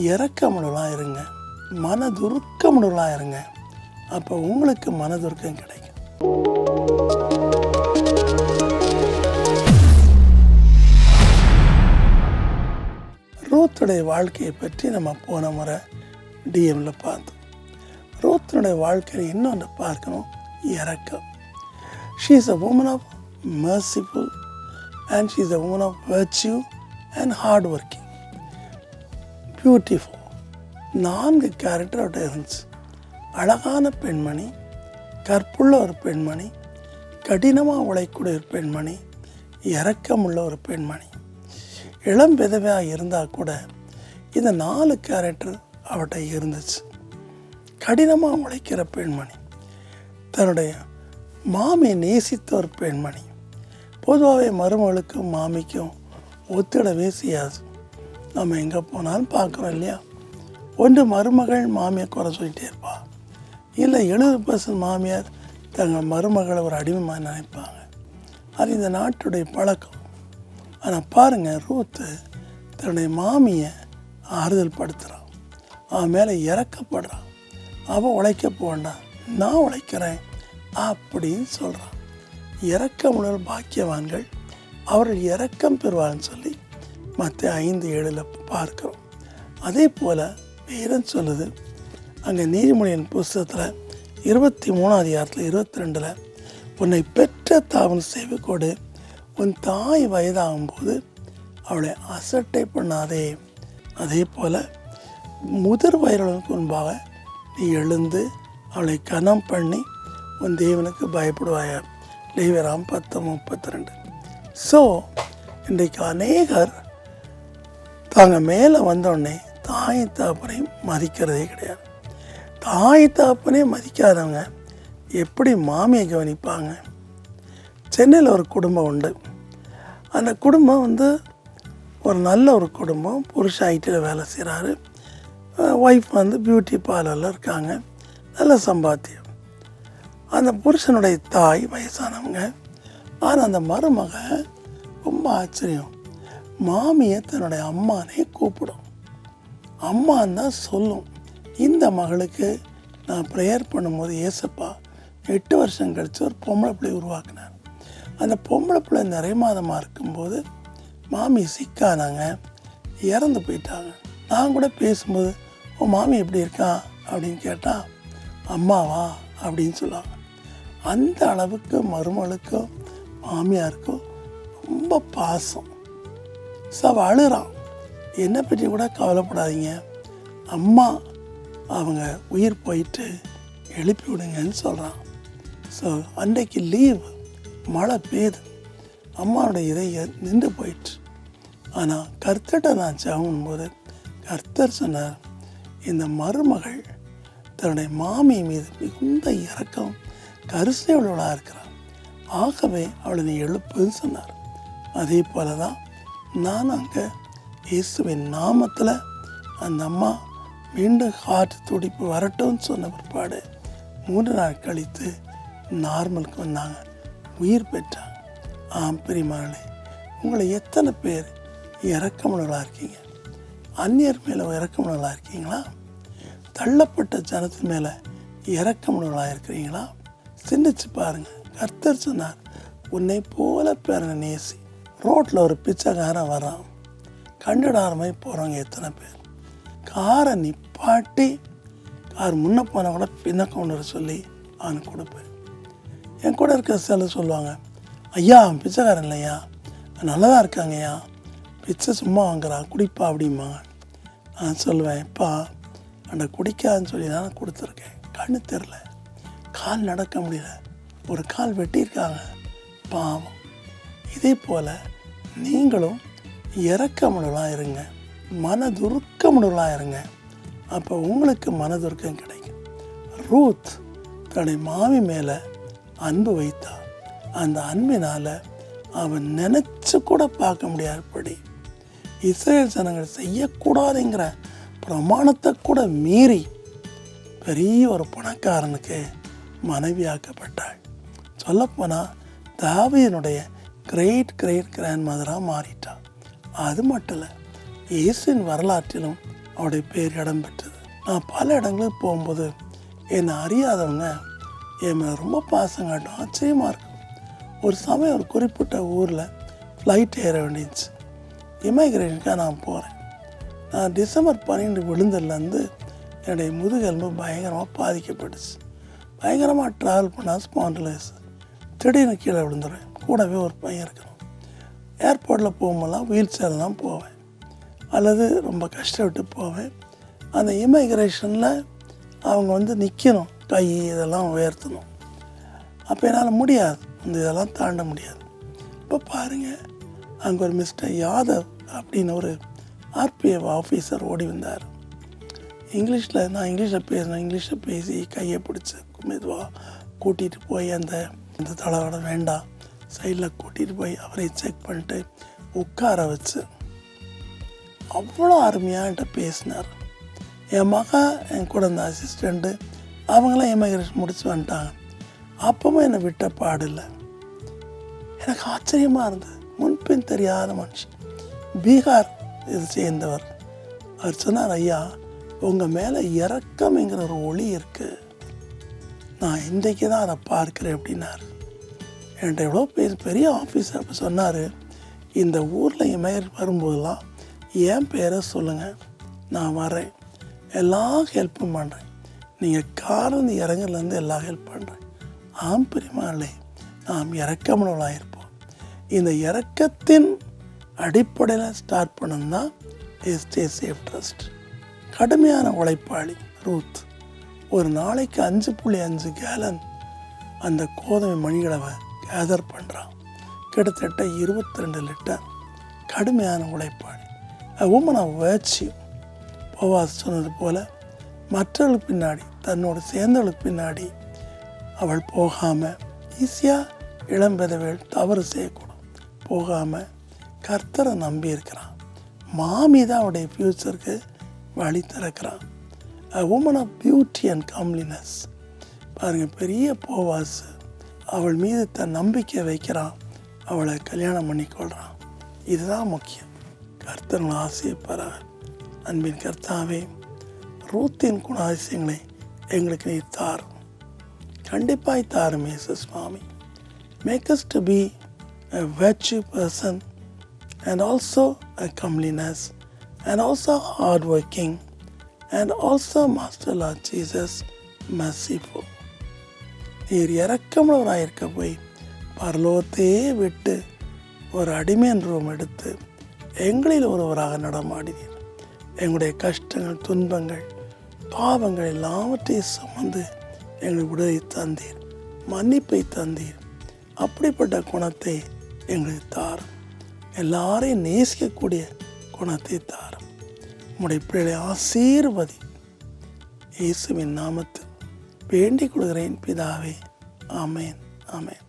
இரக்கமுள்ளவர்களாக இருங்க, மனதுருக்கமுள்ளவர்களாக இருங்க. அப்போ உங்களுக்கு மனதுருக்கம் கிடைக்கும். ரூத்துடைய வாழ்க்கையை பற்றி நம்ம போன முறை டிஎம்மில் பார்த்தோம். ரூத்தினுடைய வாழ்க்கையில் இன்னொன்று பார்க்கணும், இரக்கம். She is a woman of merciful and she is a woman of virtue and hard working. Beautiful. 4 character அவர்கிட்ட இருந்துச்சு. அழகான பெண்மணி, கற்புள்ள ஒரு பெண்மணி, கடினமாக உழைக்கூடிய ஒரு பெண்மணி, இரக்கமுள்ள ஒரு பெண்மணி. இளம் விதவையாக இருந்தால் கூட இந்த 4 கேரக்டர் அவர்கிட்ட இருந்துச்சு. கடினமாக உழைக்கிற பெண்மணி, தன்னுடைய மாமியை நேசித்த ஒரு பெண்மணி. பொதுவாகவே மருமகளுக்கும் மாமிக்கும் ஒத்திடவே செய்யாது. நம்ம எங்கே போனாலும் பார்க்குறோம் இல்லையா? ஒன்று மருமகள் மாமியை குறை சொல்லிகிட்டே இருப்பாள், இல்லை 70% மாமியார் தங்கள் மருமகளை ஒரு அடிமையாக நினைப்பாங்க. அது இந்த நாட்டுடைய பழக்கம். ஆனால் பாருங்கள், ரூத்து தன்னுடைய மாமியை ஆறுதல் படுத்துகிறான், அவன் மேலே இறக்கப்படுறான். அவன் உழைக்க போவேண்டாம், நான் உழைக்கிறேன் அப்படின்னு சொல்கிறான். இரக்கமுள்ள பாக்கியவான்கள் அவர்கள் இரக்கம் பெறுவான்னு சொல்லி மத்திய 5:7 பார்க்குறோம். அதே போல் வேதம் சொல்லுது, அங்கே நீதிமொழியின் புஸ்தகத்தில் 23ஆம் அதிகாரத்தில் 22 உன்னை பெற்ற தாவன் சேவை கொடு, உன் தாய் வயதாகும்போது அவளை அசட்டை பண்ணாதே. அதே போல் முதிர் வயலுக்கு முன்பாக நீ எழுந்து அவளை கனம் பண்ணி உன் தேவனுக்கு பயப்படுவாயா. லேவியராம் 10:32. ஸோ இன்றைக்கு அநேகர் தாங்க மேலே வந்தோடனே தாய் தகப்பனை மதிக்கிறதே கிடையாது. தாய் தகப்பனே மதிக்காதவங்க எப்படி மாமியை கவனிப்பாங்க? சென்னையில் ஒரு குடும்பம் உண்டு. அந்த குடும்பம் ஒரு நல்ல ஒரு குடும்பம். புருஷன் ஐடியில் வேலை செய்கிறாரு, ஒய்ஃப் பியூட்டி பார்லரில் இருக்காங்க, நல்ல சம்பாத்தியம். அந்த புருஷனுடைய தாய் வயசானவங்க. ஆனால் அந்த மருமக ரொம்ப ஆச்சரியம், மாமியை தன்னுடைய அம்மானே கூப்பிடும், அம்மான்னு தான் சொல்லும். இந்த மகளுக்கு நான் ப்ரேயர் பண்ணும்போது ஏசப்பா 8 வருஷம் கழித்து ஒரு பொம்பளை பிள்ளை உருவாக்கினார். அந்த பொம்பளை பிள்ளை நிறைய மாதமாக இருக்கும்போது மாமி சிக்கானாங்க, இறந்து போயிட்டாங்க. நான் கூட பேசும்போது உன் மாமி எப்படி இருக்கா அப்படின்னு கேட்டால் அம்மாவா அப்படின்னு சொல்லுவாங்க. அந்த அளவுக்கு மருமகளுக்கும் மாமியாருக்கும் ரொம்ப பாசம். அவள் அழுறான், என்னை பற்றி கூட கவலைப்படாதீங்க, அம்மா அவங்க உயிர் போயிட்டு எழுப்பி விடுங்கன்னு சொல்கிறான். ஸோ அன்றைக்கு லீவு, மழை பெய்யுது, அம்மாவுடைய இதய நின்று போயிட்டு. ஆனால் கர்த்தர்கிட்ட நான் ஜெபம்போது கர்த்தர் சொன்னார், இந்த மருமகள் தன்னுடைய மாமி மீது மிகுந்த இரக்கம் கரிசனை உள்ளவளாக இருக்கிறாள், ஆகவே அவளை நீ எழுப்புன்னு சொன்னார். அதே போல தான் நான் அங்கே இயேசுவின் நாமத்தில் அந்த அம்மா மீண்டும் ஹார்ட் துடிப்பு வரட்டும்னு சொன்ன பிற்பாடு 3 நாள் கழித்து நார்மலுக்கு வந்தாங்க, உயிர் பெற்றாங்க. பிரியமானே, உங்களை எத்தனை பேர் இரக்கமுள்ளவர்களாக இருக்கீங்க? அந்நியர் மேலே இரக்கமுள்ளவர்களாக இருக்கீங்களா? தள்ளப்பட்ட ஜனத்தின் மேலே இரக்கமுள்ளவர்களாக இருக்கிறீங்களா? சிந்திச்சு பாருங்கள். கர்த்தர் சொன்னார், உன்னை போல பேரனை நேசி. ரோட்டில் ஒரு பிச்சைக்காரன் வரான், கண்டுடார மாதிரி போகிறவங்க எத்தனை பேர்? காரை நிப்பாட்டி கார் முன்ன போனால் கூட பின்ன கொண்டு வர சொல்லி அவனுக்கு கொடுப்பேன். என் கூட இருக்கிற சிலர் சொல்லுவாங்க, ஐயா பிச்சைக்காரன் இல்லையா, நல்லதாக இருக்காங்கய்யா, பிச்சை சும்மா வாங்குறான் குடிப்பா அப்படிம்பாங்க. நான் சொல்லுவேன், எப்பா அந்த குடிக்காதுன்னு சொல்லி தான் கொடுத்துருக்கேன், கண்ணு தெரில, கால் நடக்க முடியல, ஒரு கால் வெட்டியிருக்காங்க, பாவம். இதே போல் நீங்களும் இரக்கமுள்ளவர்களாக இருங்க, மனதுருக்கமுள்ளவர்களாக இருங்க. அப்போ உங்களுக்கு மனதுருக்கம் கிடைக்கும். ரூத் தன்னுடைய மாமி மேலே அன்பு வைத்தா. அந்த அன்பினால் அவன் நினச்சி கூட பார்க்க முடியாதபடி இஸ்ரேல் ஜனங்கள் செய்யக்கூடாதுங்கிற பிரமாணத்தை கூட மீறி பெரிய ஒரு பணக்காரனுக்கு மனைவியாக்கப்பட்டாள். சொல்லப்போனால் தாவீதினுடைய கிரேட் கிராண்ட் மதராக மாறிட்டாள். அது மட்டும் இல்லை, இயேசுவின் வரலாற்றிலும் அவருடைய பேர் இடம் பெற்றது. நான் பல இடங்களுக்கு போகும்போது என்னை அறியாதவங்க என் மேலே ரொம்ப பாசம் காட்டும். ஆச்சரியமாக இருக்கும். ஒரு சமயம் ஒரு குறிப்பிட்ட ஊரில் ஃப்ளைட் ஏற வேண்டியச்சு. இமிக்ரேஷனுக்காக நான் போகிறேன். நான் டிசம்பர் 12 விழுந்ததுலேருந்து என்னுடைய முதுகெலும்பு பயங்கரமாக பாதிக்கப்பட்டுச்சு. பயங்கரமாக ட்ராவல் பண்ணால் ஸ்பாண்டிலைஸ் திடீர்னு கீழே விழுந்துடுவேன். கூடவே ஒரு பையன் இருக்கணும். ஏர்போர்ட்டில் போகும்போதெல்லாம் வீல் சேரில் தான் போவேன் அல்லது ரொம்ப கஷ்டப்பட்டு போவேன். அந்த இமிக்ரேஷனில் அவங்க நிற்கணும், கை இதெல்லாம் உயர்த்தணும். அப்போ என்னால் முடியாது, இதெல்லாம் தாண்ட முடியாது. இப்போ பாருங்கள், அங்கே ஒரு மிஸ்டர் யாதவ் அப்படின்னு ஒரு ஆர்பிஎஃப் ஆஃபீஸர் ஓடி வந்தார். நான் இங்கிலீஷில் பேசி கையை பிடிச்சி மெதுவாக கூட்டிகிட்டு போய் அந்த தளவாட வேண்டாம் சைடில் கூட்டிகிட்டு போய் அவரை செக் பண்ணிட்டு உட்கார வச்சு அவ்வளோ அருமையாக என்கிட்ட பேசினார். என் மகன், என் கூட இந்த அசிஸ்டண்ட்டு, அவங்களாம் இமிக்ரேஷன் முடிச்சு வந்துட்டாங்க. அப்பவும் என்னை விட்ட பாடில்லை. எனக்கு ஆச்சரியமாக இருந்தது. முன்பின் தெரியாத மனுஷன், பீகார் இது சேர்ந்தவர். அவர் சொன்னார், ஐயா உங்கள் மேலே இரக்கம்ங்கிற ஒரு ஒளி இருக்குது, நான் இன்றைக்கு தான் அதை பார்க்குறேன் அப்படின்னார். என்கிட்ட எவ்வளோ பெரிய ஆஃபீஸர் அப்போ சொன்னார், இந்த ஊரில் இமிக்ரேட் வரும்போதெல்லாம் என் பேரை சொல்லுங்கள், நான் வரேன், எல்லா ஹெல்ப்பும் பண்ணுறேன், நீங்கள் காரில் இறங்குறதுலேருந்து எல்லா ஹெல்ப் பண்ணுறேன். ஆம் பெரியமாளே, நாம் இரக்கமுள்ளவர்களாக இருப்போம். இந்த இரக்கத்தின் அடிப்படையில் ஸ்டார்ட் பண்ணணும்னா ஸ்டே சேஃப் ட்ரஸ்ட். கடுமையான உழைப்பாளி ரூத் ஒரு நாளைக்கு 5.5 கேலன் அந்த கோதுமை மணிகளவை கேதர் பண்ணுறான். கிட்டத்தட்ட 22 லிட்டர். கடுமையான உழைப்பாளி. Woman of வேர்ச்யூ. போவாஸ் சொன்னது போல் மற்றவர்களுக்கு பின்னாடி, தன்னோடு சேர்ந்தவர்களுக்கு பின்னாடி அவள் போகாமல், ஈஸியாக இளம்பெதவேள் தவறு செய்யக்கூடும், போகாமல் கர்த்தரை நம்பி இருக்கிறான். மாமி தான் அவருடைய ஃப்யூச்சருக்கு வழி திறக்கிறான். Woman of beauty and comeliness. பாருங்கள், பெரிய போவாஸ் அவள் மீது தன் நம்பிக்கை வைக்கிறான், அவளை கல்யாணம் பண்ணிக்கொள்கிறான். இதுதான் முக்கியம். கர்த்தர்கள் ஆசைப்படுறார். அன்பின் கர்த்தாவே, ரூத்தின் குணாதிசயங்களை எங்களுக்கு நீர் தாரும், கண்டிப்பாய் தாரும் இயேசு சுவாமி. Make us to be a virtue person and also a comeliness and also hardworking and also Master Lord Jesus merciful. நீர் இரக்கமுள்ளவராக இருக்க போய் பரலோகத்தையே விட்டு ஒரு அடிமையின் ரூம் எடுத்து எங்களில் ஒருவராக நடமாடினீர். எங்களுடைய கஷ்டங்கள், துன்பங்கள், பாவங்கள் எல்லாவற்றையும் சுமந்து எங்களுக்கு விடுதலை தந்தீர், மன்னிப்பை தந்தீர். அப்படிப்பட்ட குணத்தை எங்களுக்கு தாரும். எல்லாரையும் நேசிக்கக்கூடிய குணத்தை தாரும். உம்முடைய பிள்ளைகளை ஆசீர்வதி. இயேசுவின் நாமத்தில் வேண்டிக் கொள்கிறேன் பிதாவே. ஆமேன், ஆமேன்.